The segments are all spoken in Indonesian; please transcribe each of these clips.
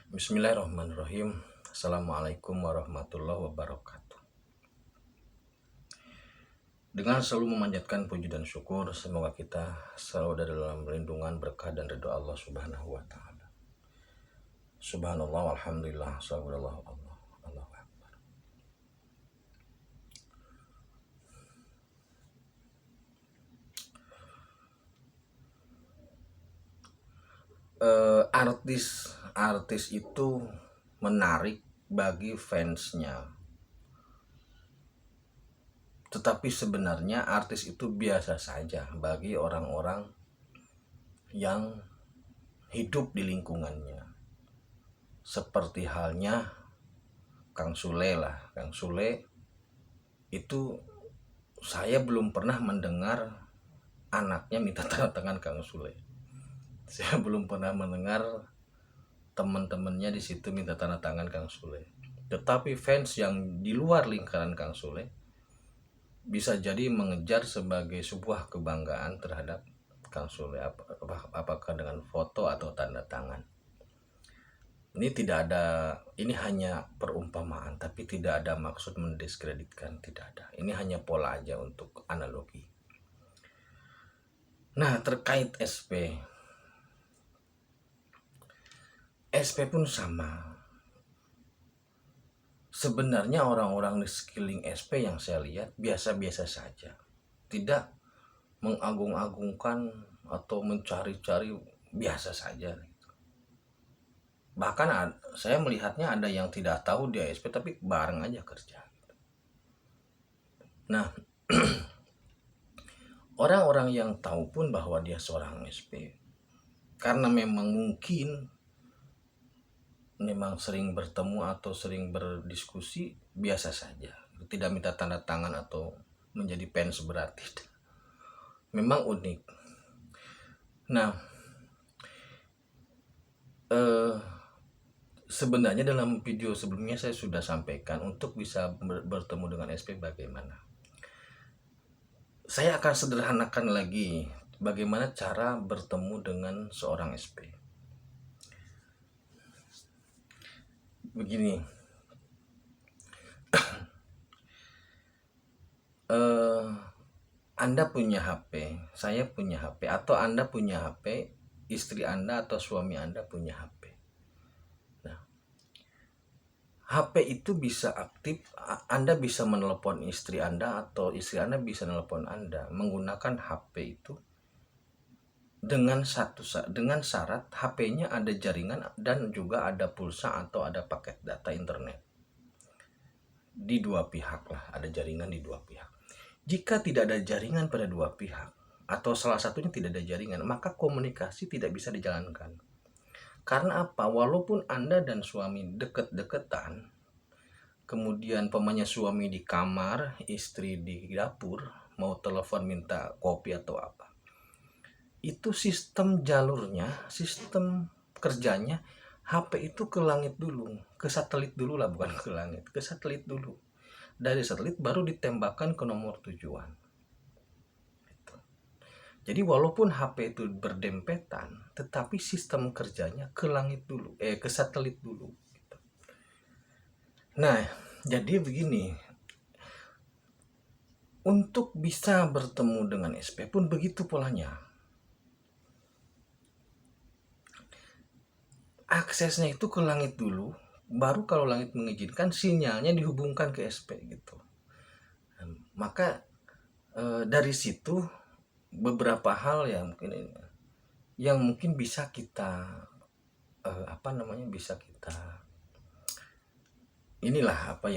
Bismillahirrahmanirrahim. Assalamualaikum warahmatullahi wabarakatuh. Dengan selalu memanjatkan puji dan syukur, semoga kita selalu ada dalam lindungan, berkah dan ridho Allah Subhanahu wa taala. Subhanallah walhamdulillah, subhanallah Allah. Allahu Akbar. Artis itu menarik bagi fansnya. Tetapi sebenarnya artis itu biasa saja bagi orang-orang yang hidup di lingkungannya. Seperti halnya Kang Sule lah. Kang Sule itu saya belum pernah mendengar anaknya minta tanda tangan Kang Sule. Saya belum pernah mendengar teman-temannya di situ minta tanda tangan Kang Sule. Tetapi fans yang di luar lingkaran Kang Sule bisa jadi mengejar sebagai sebuah kebanggaan terhadap Kang Sule, apakah dengan foto atau tanda tangan. Ini hanya perumpamaan, tapi tidak ada maksud mendiskreditkan, tidak ada. Ini hanya pola aja untuk analogi. Nah, terkait SP pun sama. Sebenarnya orang-orang di sekeliling SP yang saya lihat biasa-biasa saja. Tidak mengagung-agungkan atau mencari-cari, biasa saja. Bahkan saya melihatnya ada yang tidak tahu dia SP tapi bareng aja kerja. Nah, orang-orang yang tahu pun bahwa dia seorang SP, karena memang sering bertemu atau sering berdiskusi, biasa saja, tidak minta tanda tangan atau menjadi fans berarti. Memang unik. Nah, sebenarnya dalam video sebelumnya saya sudah sampaikan untuk bisa bertemu dengan SP bagaimana. Saya akan sederhanakan lagi bagaimana cara bertemu dengan seorang SP. Begini, Anda punya HP, saya punya HP, atau Anda punya HP, istri Anda atau suami Anda punya HP. Nah, HP itu bisa aktif, Anda bisa menelepon istri Anda atau istri Anda bisa menelepon Anda menggunakan HP itu dengan syarat HP-nya ada jaringan dan juga ada pulsa atau ada paket data internet. Di dua pihak lah, ada jaringan di dua pihak. Jika tidak ada jaringan pada dua pihak atau salah satunya tidak ada jaringan, maka komunikasi tidak bisa dijalankan. Karena apa? Walaupun Anda dan suami deket-deketan, kemudian pemanya suami di kamar, istri di dapur, mau telepon minta kopi atau apa, itu sistem jalurnya, sistem kerjanya, HP itu ke langit dulu, ke satelit dulu lah, bukan ke langit, ke satelit dulu. Dari satelit baru ditembakkan ke nomor tujuan. Jadi walaupun HP itu berdempetan, tetapi sistem kerjanya ke langit dulu, ke satelit dulu. Nah, jadi begini, untuk bisa bertemu dengan SP pun begitu polanya. Aksesnya itu ke langit dulu, baru kalau langit mengizinkan sinyalnya dihubungkan ke SP gitu. Maka dari situ beberapa hal yang mungkin bisa kita bisa kita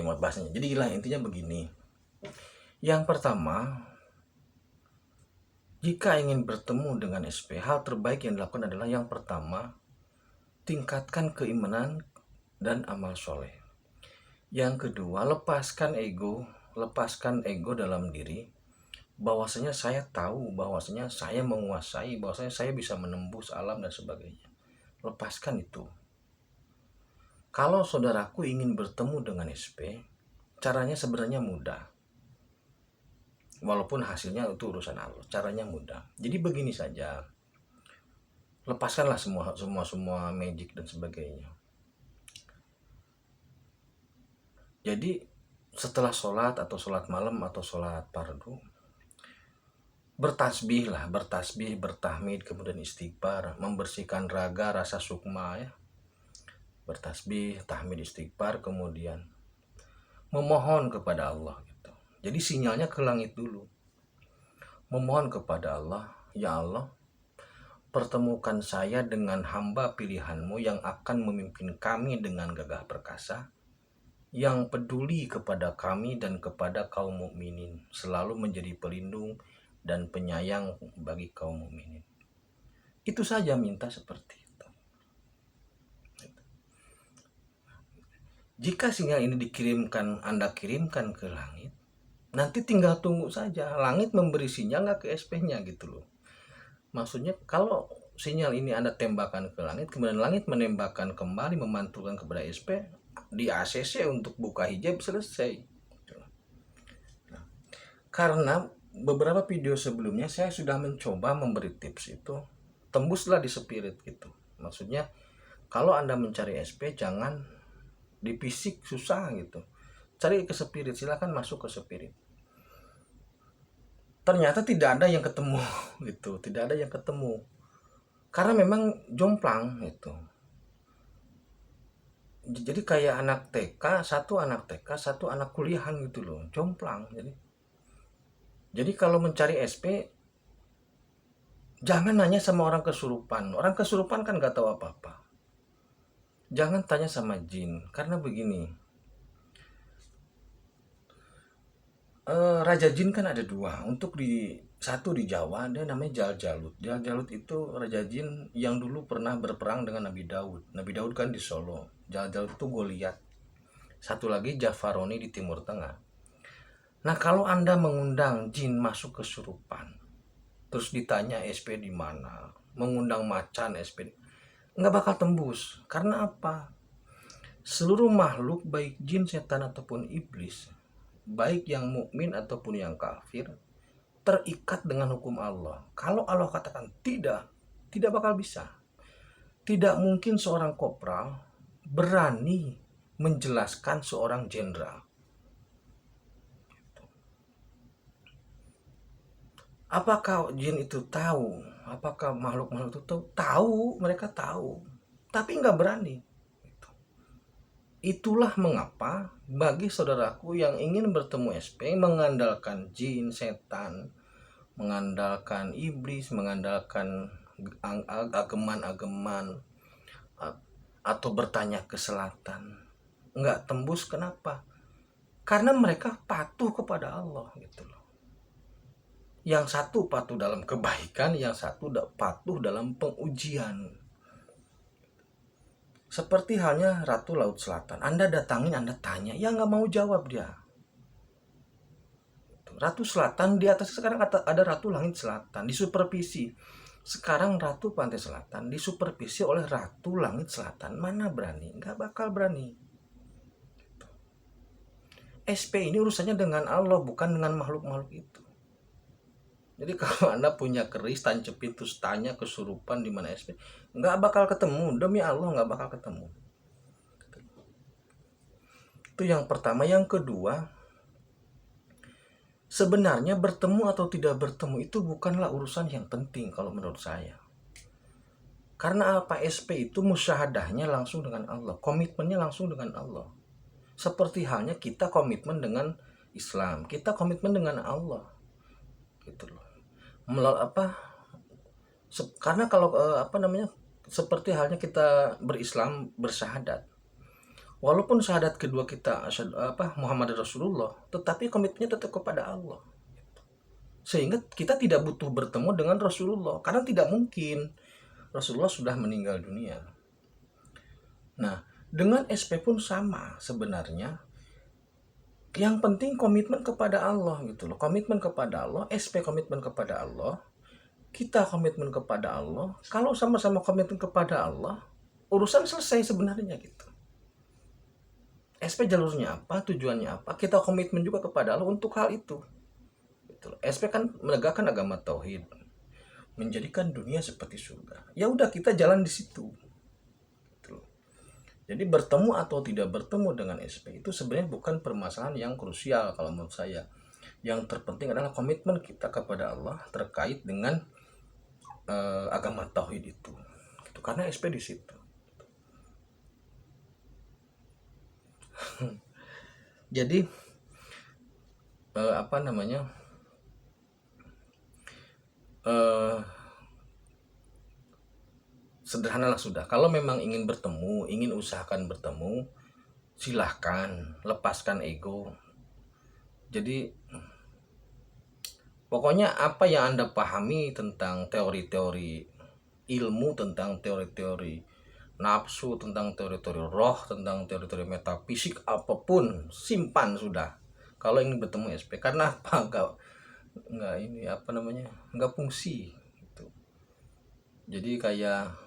mau bahasanya. Jadi intinya begini. Yang pertama, jika ingin bertemu dengan SP, hal terbaik yang dilakukan adalah yang pertama, tingkatkan keimanan dan amal soleh. Yang kedua, lepaskan ego dalam diri, bahwasanya saya tahu, bahwasanya saya menguasai, bahwasanya saya bisa menembus alam dan sebagainya. Lepaskan itu. Kalau saudaraku ingin bertemu dengan SP, caranya sebenarnya mudah. Walaupun hasilnya itu urusan Allah, caranya mudah. Jadi begini saja. Lepaskanlah semua magic dan sebagainya. Jadi setelah sholat atau sholat malam atau sholat fardu, bertasbih lah, bertasbih, bertahmid, kemudian istighfar, membersihkan raga, rasa sukma ya. Bertasbih, tahmid, istighfar, kemudian memohon kepada Allah gitu. Jadi sinyalnya ke langit dulu. Memohon kepada Allah, ya Allah, pertemukan saya dengan hamba pilihanmu yang akan memimpin kami dengan gagah perkasa, yang peduli kepada kami dan kepada kaum mukminin, selalu menjadi pelindung dan penyayang bagi kaum mukminin. Itu saja minta seperti itu. Jika sinyal ini dikirimkan, Anda kirimkan ke langit, nanti tinggal tunggu saja. Langit memberi sinyal nggak ke SP-nya gitu loh. Maksudnya kalau sinyal ini Anda tembakkan ke langit, kemudian langit menembakkan kembali, memantulkan kepada SP, di ACC untuk buka hijab, selesai. Nah, karena beberapa video sebelumnya saya sudah mencoba memberi tips itu, tembuslah di spirit gitu. Maksudnya kalau Anda mencari SP jangan di fisik, susah gitu. Cari ke spirit, silakan masuk ke spirit. Ternyata tidak ada yang ketemu gitu, tidak ada yang ketemu. Karena memang jomplang gitu. Jadi kayak anak TK, satu anak kuliahan gitu loh, jomplang. Jadi kalau mencari SP jangan nanya sama orang kesurupan. Orang kesurupan kan nggak tahu apa-apa. Jangan tanya sama jin, karena begini. Raja jin kan ada dua. Untuk satu di Jawa ada namanya Jaljalut. Jaljalut itu raja jin yang dulu pernah berperang dengan Nabi Daud. Nabi Daud kan di Solo. Jaljalut itu Goliat. Satu lagi Jafaroni di Timur Tengah. Nah, kalau Anda mengundang jin masuk kesurupan, terus ditanya SP di mana, mengundang macan SP, nggak bakal tembus. Karena apa? Seluruh makhluk, baik jin, setan ataupun iblis, baik yang mukmin ataupun yang kafir, terikat dengan hukum Allah. Kalau Allah katakan tidak, tidak bakal bisa. Tidak mungkin seorang kopral berani menjelaskan seorang jenderal. Apakah jin itu tahu? Apakah makhluk-makhluk itu tahu? Tahu, mereka tahu. Tapi nggak berani. Itulah mengapa bagi saudaraku yang ingin bertemu SP, mengandalkan jin, setan, mengandalkan iblis, mengandalkan ageman-ageman, atau bertanya ke selatan, nggak tembus. Kenapa? Karena mereka patuh kepada Allah gitu loh. Yang satu patuh dalam kebaikan, yang satu patuh dalam pengujian. Seperti halnya Ratu Laut Selatan. Anda datangin, Anda tanya, ya nggak mau jawab dia. Ratu Selatan, di atas sekarang ada Ratu Langit Selatan, di supervisi. Sekarang Ratu Pantai Selatan disupervisi oleh Ratu Langit Selatan. Mana berani? Nggak bakal berani. SP ini urusannya dengan Allah, bukan dengan makhluk-makhluk itu. Jadi kalau Anda punya keris, tancepin terus tanya kesurupan di mana SP, nggak bakal ketemu. Demi Allah nggak bakal ketemu. Itu yang pertama. Yang kedua, sebenarnya bertemu atau tidak bertemu itu bukanlah urusan yang penting kalau menurut saya. Karena apa? SP itu musyahadahnya langsung dengan Allah, komitmennya langsung dengan Allah. Seperti halnya kita komitmen dengan Islam, kita komitmen dengan Allah, gitu loh. Karena kalau seperti halnya kita berislam, bersyahadat. Walaupun syahadat kedua kita Muhammad Rasulullah, tetapi komitmennya tetap kepada Allah. Sehingga kita tidak butuh bertemu dengan Rasulullah, karena tidak mungkin. Rasulullah sudah meninggal dunia. Nah, dengan SP pun sama sebenarnya. Yang penting komitmen kepada Allah gitu loh. Komitmen kepada Allah, SP komitmen kepada Allah, kita komitmen kepada Allah. Kalau sama-sama komitmen kepada Allah, urusan selesai sebenarnya gitu. SP jalurnya apa, tujuannya apa, kita komitmen juga kepada Allah untuk hal itu. Gitu. SP kan menegakkan agama tauhid, menjadikan dunia seperti surga. Ya udah, kita jalan di situ. Gitu. Jadi bertemu atau tidak bertemu dengan SP itu sebenarnya bukan permasalahan yang krusial kalau menurut saya. Yang terpenting adalah komitmen kita kepada Allah terkait dengan agama tauhid itu. Karena SP di situ. Jadi apa namanya? Sederhanalah sudah. Kalau memang ingin bertemu, ingin usahakan bertemu, silahkan lepaskan ego. Jadi pokoknya apa yang Anda pahami tentang teori-teori ilmu, tentang teori-teori nafsu, tentang teori-teori roh, tentang teori-teori metafisik, apapun simpan sudah. Kalau ingin bertemu SP, karena apa? Nggak ini apa namanya, nggak fungsi gitu. Jadi kayak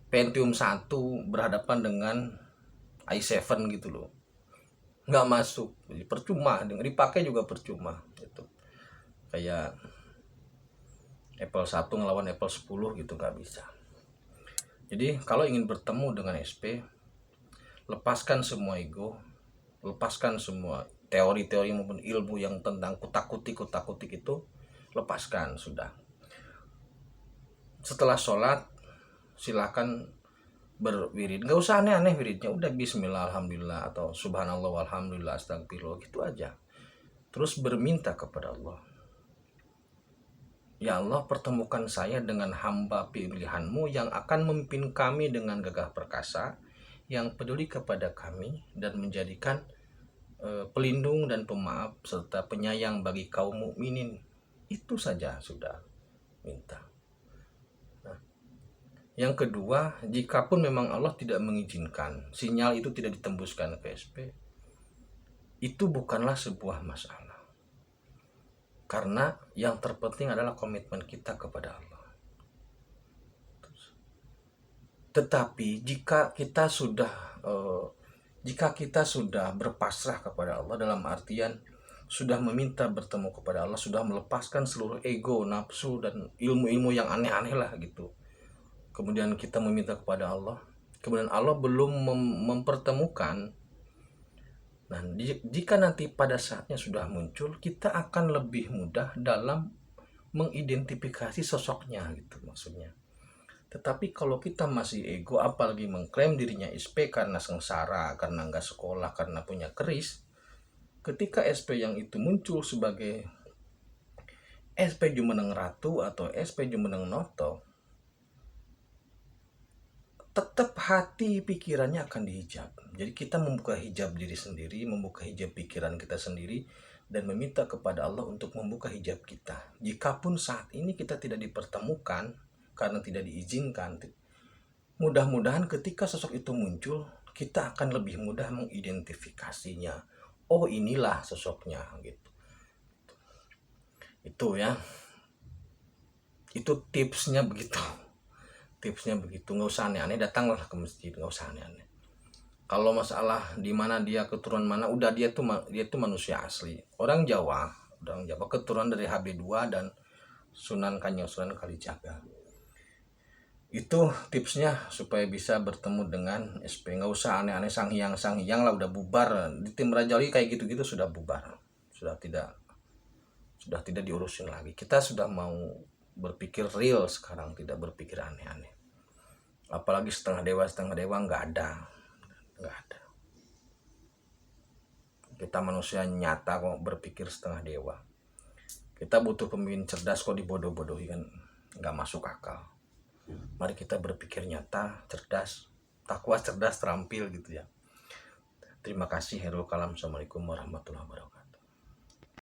Pentium 1 berhadapan dengan i7 gitu loh, nggak masuk, jadi percuma, dipakai juga percuma gitu. Kayak Apple 1 ngelawan Apple 10 gitu, nggak bisa. Jadi kalau ingin bertemu dengan SP, lepaskan semua ego, lepaskan semua teori-teori maupun ilmu yang tentang kutak-kutik itu, lepaskan sudah. Setelah sholat silakan berwirid, nggak usah aneh-aneh wiridnya, udah bismillah alhamdulillah atau subhanallah walhamdulillah astagfirullah gitu aja. Terus berminta kepada Allah, ya Allah, pertemukan saya dengan hamba pilihan-Mu yang akan memimpin kami dengan gagah perkasa, yang peduli kepada kami dan menjadikan pelindung dan pemaaf serta penyayang bagi kaum mukminin. Itu saja sudah minta. Nah, yang kedua, jikapun memang Allah tidak mengizinkan, sinyal itu tidak ditembuskan ke SP, itu bukanlah sebuah masalah. Karena yang terpenting adalah komitmen kita kepada Allah. Tetapi jika kita sudah berpasrah kepada Allah, dalam artian sudah meminta bertemu kepada Allah, sudah melepaskan seluruh ego, nafsu, dan ilmu-ilmu yang aneh-aneh lah gitu, kemudian kita meminta kepada Allah, kemudian Allah belum mempertemukan. Nah, jika nanti pada saatnya sudah muncul, kita akan lebih mudah dalam mengidentifikasi sosoknya gitu maksudnya. Tetapi kalau kita masih ego, apalagi mengklaim dirinya SP karena sengsara, karena nggak sekolah, karena punya keris, ketika SP yang itu muncul sebagai SP Jumeneng Ratu atau SP Jumeneng Noto, tetap hati pikirannya akan dihijab. Jadi kita membuka hijab diri sendiri, membuka hijab pikiran kita sendiri, dan meminta kepada Allah untuk membuka hijab kita. Jikapun saat ini kita tidak dipertemukan karena tidak diizinkan, mudah-mudahan ketika sosok itu muncul, kita akan lebih mudah mengidentifikasinya. Oh, inilah sosoknya gitu. Itu ya. Itu tipsnya begitu. Nggak usah aneh-aneh, datanglah ke masjid, nggak usah aneh-aneh. Kalau masalah di mana dia, keturunan mana, udah dia tuh manusia asli, orang Jawa keturunan dari HB2 dan Sunan Kanjeng Sunan Kalijaga. Itu tipsnya supaya bisa bertemu dengan SP. Nggak usah aneh-aneh, sang hyang lah udah bubar di tim Rajali, kayak gitu-gitu sudah bubar, sudah tidak diurusin lagi. Kita sudah mau berpikir real sekarang, tidak berpikir aneh-aneh. Apalagi setengah dewa nggak ada. Kita manusia nyata kok berpikir setengah dewa. Kita butuh pemimpin cerdas kok dibodoh-bodohi, kan nggak masuk akal. Mari kita berpikir nyata, cerdas, takwa, cerdas, terampil gitu ya. Terima kasih. Herul Kalam. Assalamualaikum warahmatullahi wabarakatuh.